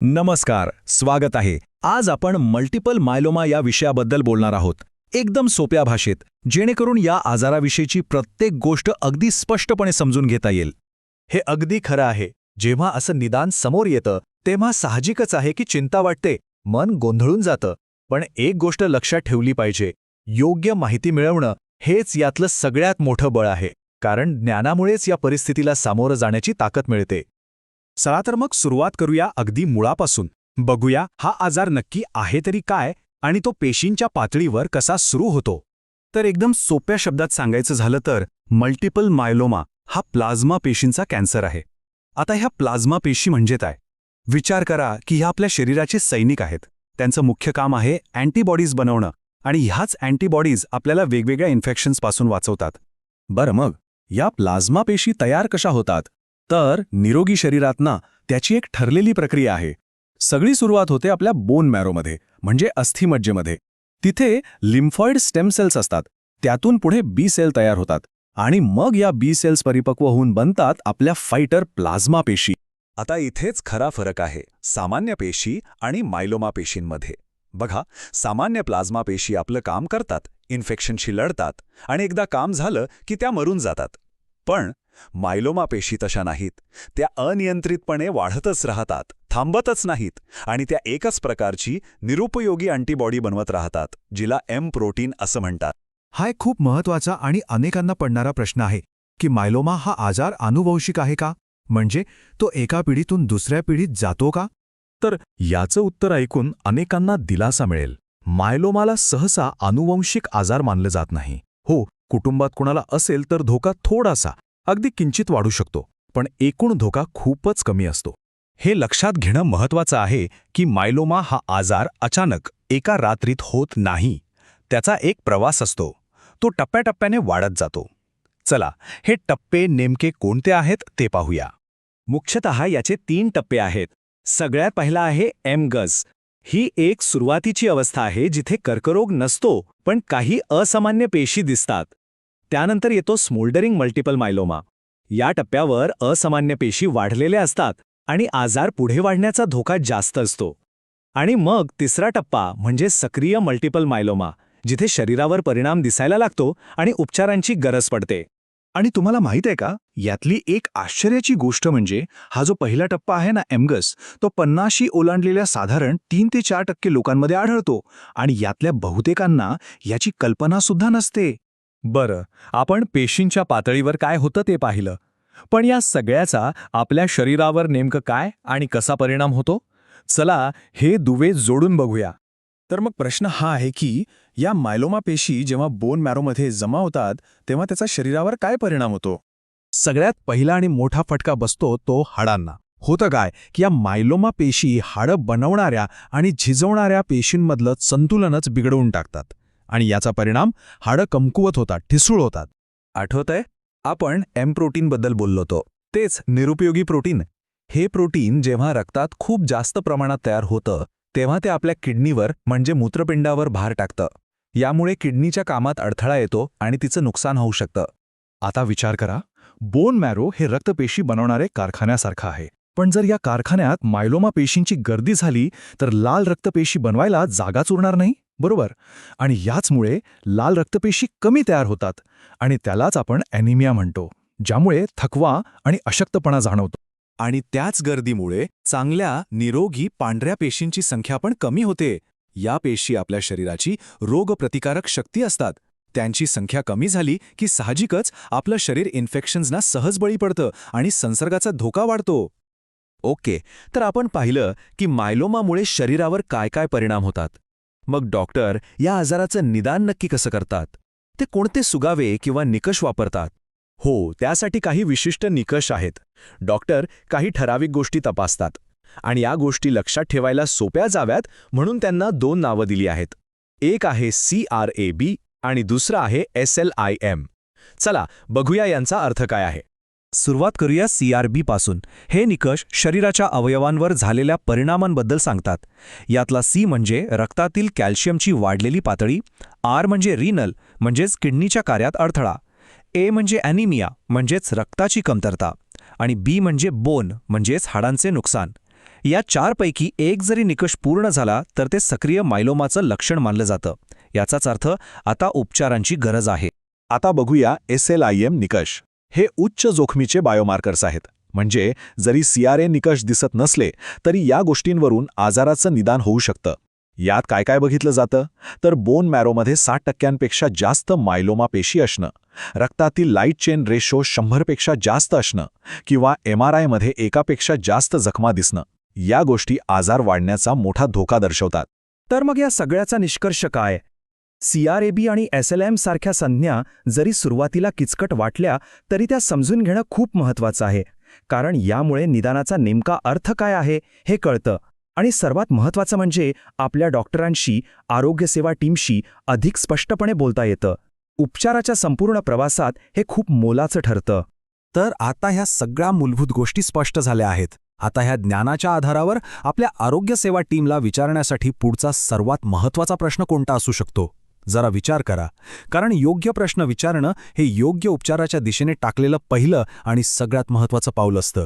नमस्कार, स्वागत आहे. आज आपण मल्टिपल मायलोमा या विषयाबद्दल बोलणार आहोत. एकदम सोप्या भाषेत, जेणेकरून या आजाराविषयीची प्रत्येक गोष्ट अगदी स्पष्टपणे समजून घेता येईल. हे अगदी खरं आहे. जेव्हा असं निदान समोर येतं तेव्हा साहजिकच आहे की चिंता वाटते, मन गोंधळून जातं. पण एक गोष्ट लक्षात ठेवली पाहिजे, योग्य माहिती मिळवणं हेच यातलं सगळ्यात मोठं बळ आहे. कारण ज्ञानामुळेच या परिस्थितीला सामोरं जाण्याची ताकद मिळते. चला तर मग सुरुवात करूया अगदी मुळापासून. बघूया हा आजार नक्की आहे तरी काय आणि तो पेशींच्या पातळीवर कसा सुरू होतो. तर एकदम सोप्या शब्दात सांगायचं झालं तर मल्टिपल मायलोमा हा प्लाझ्मा पेशींचा कॅन्सर आहे. आता ह्या प्लाझ्मा पेशी म्हणजे काय? विचार करा की ह्या आपल्या शरीराचे सैनिक आहेत. त्यांचं मुख्य काम आहे अँटीबॉडीज बनवणं आणि ह्याच अँटीबॉडीज आपल्याला वेगवेगळ्या इन्फेक्शन्सपासून वाचवतात. बरं, मग या प्लाझ्मा पेशी तयार कशा होतात? तर निरोगी शरीरातना त्याची एक ठरलेली प्रक्रिया आहे. सगळी सुरुवात होते आपल्या बोन मॅरोमध्ये, म्हणजे अस्थिमज्जेमध्ये. तिथे लिम्फॉइड स्टेम सेल्स असतात. त्यातून पुढे बी सेल तयार होतात आणि मग या बी सेल्स परिपक्व होऊन बनतात आपल्या फायटर प्लाझ्मा पेशी. आता इथेच खरा फरक आहे सामान्य पेशी आणि मायलोमा पेशींमध्ये. बघा, सामान्य प्लाझ्मा पेशी आपलं काम करतात, इन्फेक्शनशी लढतात आणि एकदा काम झालं की त्या मरून जातात. पण मायलोमा पेशी तशा नाहीत. त्या अनियंत्रितपणे वाढतच राहतात, थांबतच नाहीत आणि त्या एकच प्रकारची निरुपयोगी अँटीबॉडी बनवत राहतात, जिला एम प्रोटीन असं म्हणतात. हा एक खूप महत्त्वाचा आणि अनेकांना पडणारा प्रश्न आहे की मायलोमा हा आजार आनुवंशिक आहे का? म्हणजे तो एका पिढीतून दुसऱ्या पिढीत जातो का? तर याचं उत्तर ऐकून अनेकांना दिलासा मिळेल. मायलोमाला सहसा आनुवंशिक आजार मानलं जात नाही. हो, कुटुंबात कुणाला असेल तर धोका थोडासा, अगदी किंचित वाढू शकतो, पण एकूण धोका खूपच कमी असतो. हे लक्षात घेणं महत्त्वाचं आहे की मायलोमा हा आजार अचानक एका रात्रीत होत नाही. त्याचा एक प्रवास असतो. तो टप्प्याटप्प्याने वाढत जातो. चला, हे टप्पे नेमके कोणते आहेत ते पाहूया. मुख्यतः याचे 3 टप्पे आहेत. सगळ्यात पहिला आहे एमगज. ही एक सुरुवातीची अवस्था आहे जिथे कर्करोग नसतो, पण काही असामान्य पेशी दिसतात. त्यानंतर येतो स्मोल्डरिंग मल्टिपल मायलोमा. या टप्प्यावर असामान्य पेशी वाढलेल्या असतात आणि आजार पुढे वाढण्याचा धोका जास्त असतो. आणि मग तिसरा टप्पा म्हणजे सक्रिय मल्टिपल मायलोमा, जिथे शरीरावर परिणाम दिसायला लागतो आणि उपचारांची गरज पडते. आणि तुम्हाला माहित आहे का, यातली एक आश्चर्याची गोष्ट म्हणजे हा जो पहिला टप्पा आहे ना एमगस, तो 50शी ओलांडलेल्या साधारण 3 ते 4% लोकांमध्ये आढळतो आणि यातल्या बहुतेकांना याची कल्पनासुद्धा नसते. बरं, आपण पेशींच्या पातळीवर काय होतं ते पाहिलं. पण या सगळ्याचा आपल्या शरीरावर नेमकं काय आणि कसा परिणाम होतो? चला, हे दुवे जोडून बघूया. तर मग प्रश्न हा आहे की या मायलोमा पेशी जेव्हा बोन मॅरोमध्ये जमा होतात तेव्हा त्याचा शरीरावर काय परिणाम होतो? सगळ्यात पहिला आणि मोठा फटका बसतो तो हाडांना. होतं काय की या मायलोमा पेशी हाडं बनवणाऱ्या आणि झिजवणाऱ्या पेशींमधलं संतुलनच बिघडवून टाकतात आणि याचा परिणाम हाडं कमकुवत होतात, ठिसूळ होतात. आठवतंय, आपण एम प्रोटीनबद्दल बोललो होतो. तेच निरुपयोगी प्रोटीन. हे प्रोटीन जेव्हा रक्तात खूप जास्त प्रमाणात तयार होतं तेव्हा ते आपल्या किडनीवर म्हणजे मूत्रपिंडावर भार टाकतं. यामुळे किडनीच्या कामात अडथळा येतो आणि तिचं नुकसान होऊ शकतं. आता विचार करा, बोन मॅरो हे रक्तपेशी बनवणारे कारखान्यासारखं आहे. पण जर या कारखान्यात मायलोमा पेशींची गर्दी झाली तर लाल रक्तपेशी बनवायला जागाच उरणार नाही, बरोबर? आणि याचमुळे लाल रक्तपेशी कमी तयार होतात आणि त्यालाच आपण ॲनिमिया म्हणतो, ज्यामुळे थकवा आणि अशक्तपणा जाणवतो. आणि त्याच गर्दीमुळे चांगल्या निरोगी पांढऱ्या पेशींची संख्या पण कमी होते. या पेशी आपल्या शरीराची रोगप्रतिकारक शक्ती असतात. त्यांची संख्या कमी झाली की साहजिकच आपलं शरीर इन्फेक्शन्सना सहज बळी पडतं आणि संसर्गाचा धोका वाढतो. ओके, तर आपण पाहिलं की मायलोमामुळे शरीरावर काय काय परिणाम होतात. मग डॉक्टर या आजाराचं निदान नक्की कसं करतात? ते कोणते सुगावे किंवा निकष वापरतात? हो, त्यासाठी काही विशिष्ट निकष आहेत. डॉक्टर काही ठराविक गोष्टी तपासतात आणि या गोष्टी लक्षात ठेवायला सोप्या जाव्यात म्हणून त्यांना 2 नावं दिली आहेत. एक आहे CRAB आणि दुसरं आहे SLIM. चला बघूया यांचा अर्थ काय आहे. सुरुवात करूया CRB पासून. हे निकष शरीराच्या अवयवांवर झालेल्या परिणामांबद्दल सांगतात. यातला C म्हणजे रक्तातील कॅल्शियमची वाढलेली पातळी, R म्हणजे रिनल म्हणजेच किडनीच्या कार्यात अडथळा, A म्हणजे ॲनिमिया म्हणजेच रक्ताची कमतरता आणि B म्हणजे बोन म्हणजेच हाडांचे नुकसान. या 4 पैकी एक जरी निकष पूर्ण झाला तर ते सक्रिय मायलोमाचं लक्षण मानलं जातं. याचाच अर्थ आता उपचारांची गरज आहे. आता बघूया SLIM निकष. हे उच्च जोखमीचे बायोमार्कर्स आहेत. म्हणजे जरी CRA निकष दिसत नसले तरी या गोष्टींवरून आजाराचं निदान होऊ शकतं. यात काय काय बघितलं जातं तर बोन मॅरोमध्ये 60% जास्त मायलोमा पेशी असणं, रक्तातील लाईट चेन रेशो 100पेक्षा जास्त असणं किंवा MRIमध्ये एकापेक्षा जास्त जखमा दिसणं, या गोष्टी आजार वाढण्याचा मोठा धोका दर्शवतात. तर मग या सगळ्याचा निष्कर्ष काय? CRAB आणि SLM सारख्या संज्ञा जरी सुरुवातीला किचकट वाटल्या तरी त्या समजून घेणं खूप महत्त्वाचं आहे. कारण यामुळे निदानाचा नेमका अर्थ काय आहे हे कळतं. आणि सर्वात महत्त्वाचं म्हणजे आपल्या डॉक्टरांशी, आरोग्यसेवा टीमशी अधिक स्पष्टपणे बोलता येतं. उपचाराच्या संपूर्ण प्रवासात हे खूप मोलाचं ठरतं. तर आता ह्या सगळ्या मूलभूत गोष्टी स्पष्ट झाल्या आहेत. आता ह्या ज्ञानाच्या आधारावर आपल्या आरोग्यसेवा टीमला विचारण्यासाठी पुढचा सर्वात महत्त्वाचा प्रश्न कोणता असू शकतो? जरा विचार करा. कारण योग्य प्रश्न विचारणं हे योग्य उपचाराच्या दिशेने टाकलेलं पहिलं आणि सगळ्यात महत्त्वाचं पाऊल असतं.